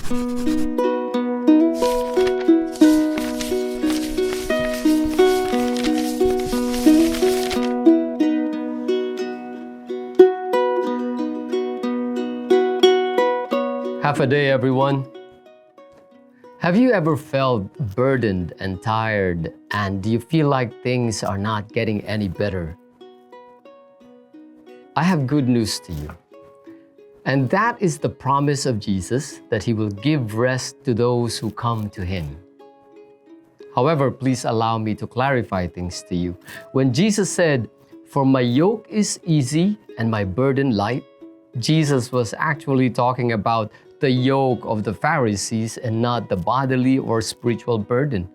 Half a day, everyone. Have you ever felt burdened and tired, and do you feel like things are not getting any better? I have good news to you. And that is the promise of Jesus, that He will give rest to those who come to Him. However, please allow me to clarify things to you. When Jesus said, "For my yoke is easy and my burden light," Jesus was actually talking about the yoke of the Pharisees and not the bodily or spiritual burden.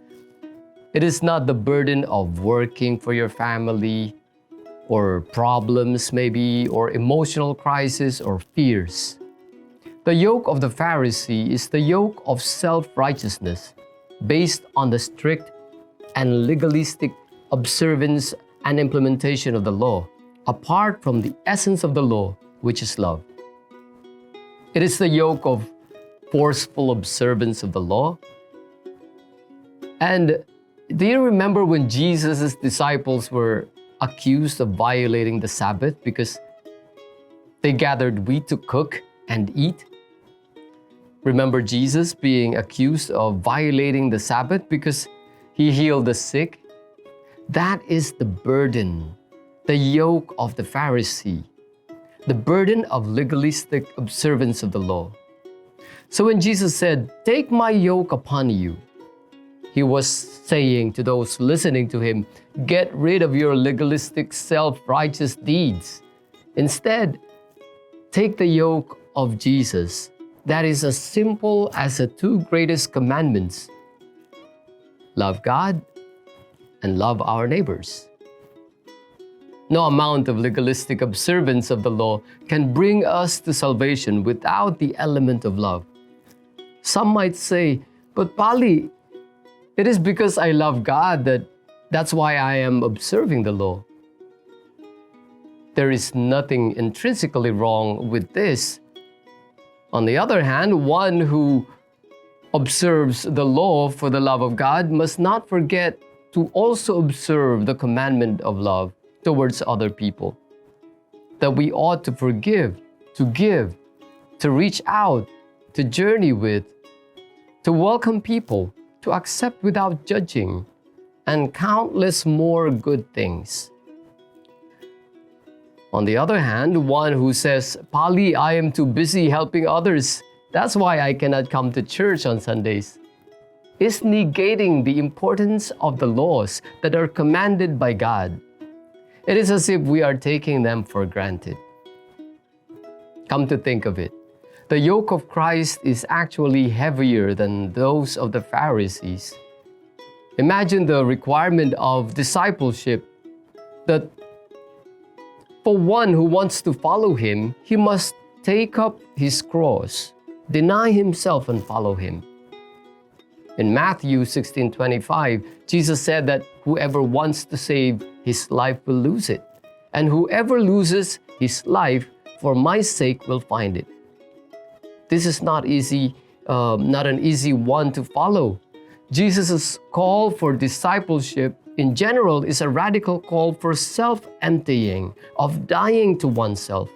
It is not the burden of working for your family, or problems maybe, or emotional crisis or fears. The yoke of the Pharisee is the yoke of self-righteousness based on the strict and legalistic observance and implementation of the law, apart from the essence of the law, which is love. It is the yoke of forceful observance of the law. And do you remember when Jesus' disciples were accused of violating the Sabbath because they gathered wheat to cook and eat? Remember Jesus being accused of violating the Sabbath because He healed the sick? That is the burden, the yoke of the Pharisee, the burden of legalistic observance of the law. So when Jesus said, "Take my yoke upon you," He was saying to those listening to Him, get rid of your legalistic self-righteous deeds. Instead, take the yoke of Jesus. That is as simple as the two greatest commandments: love God and love our neighbors. No amount of legalistic observance of the law can bring us to salvation without the element of love. Some might say, "But Pali, it is because I love God that's why I am observing the law." There is nothing intrinsically wrong with this. On the other hand, one who observes the law for the love of God must not forget to also observe the commandment of love towards other people. That we ought to forgive, to give, to reach out, to journey with, to welcome people, to accept without judging, and countless more good things. On the other hand, one who says, "Pali, I am too busy helping others, that's why I cannot come to church on Sundays," is negating the importance of the laws that are commanded by God. It is as if we are taking them for granted. Come to think of it, the yoke of Christ is actually heavier than those of the Pharisees. Imagine the requirement of discipleship, that for one who wants to follow Him, he must take up his cross, deny himself, and follow Him. In Matthew 16:25, Jesus said that whoever wants to save his life will lose it, and whoever loses his life for my sake will find it. This is not an easy one to follow. Jesus' call for discipleship in general is a radical call for self-emptying, of dying to oneself.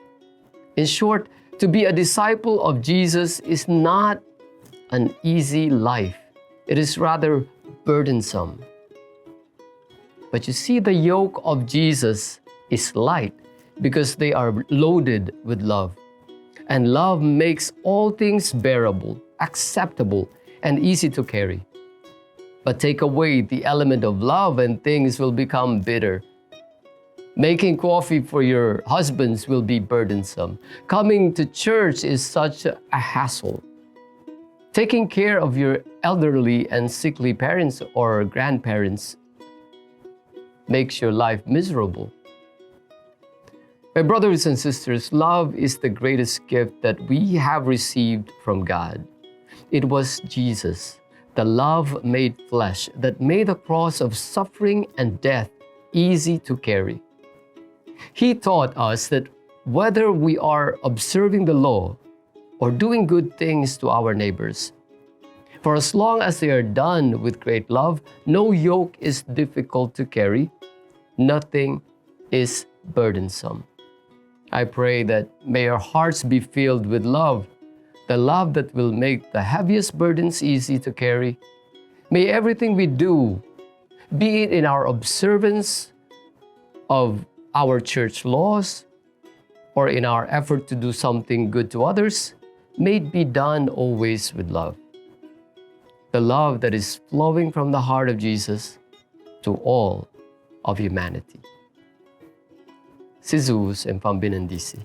In short, to be a disciple of Jesus is not an easy life. It is rather burdensome. But you see, the yoke of Jesus is light because they are loaded with love. And love makes all things bearable, acceptable, and easy to carry. But take away the element of love and things will become bitter. Making coffee for your husbands will be burdensome. Coming to church is such a hassle. Taking care of your elderly and sickly parents or grandparents makes your life miserable. My brothers and sisters, love is the greatest gift that we have received from God. It was Jesus, the love made flesh, that made the cross of suffering and death easy to carry. He taught us that whether we are observing the law or doing good things to our neighbors. For as long as they are done with great love, no yoke is difficult to carry, nothing is burdensome. I pray that may our hearts be filled with love, the love that will make the heaviest burdens easy to carry. May everything we do, be it in our observance of our church laws or in our effort to do something good to others, may it be done always with love. The love that is flowing from the heart of Jesus to all of humanity. Si Jesus ang pambinandisi.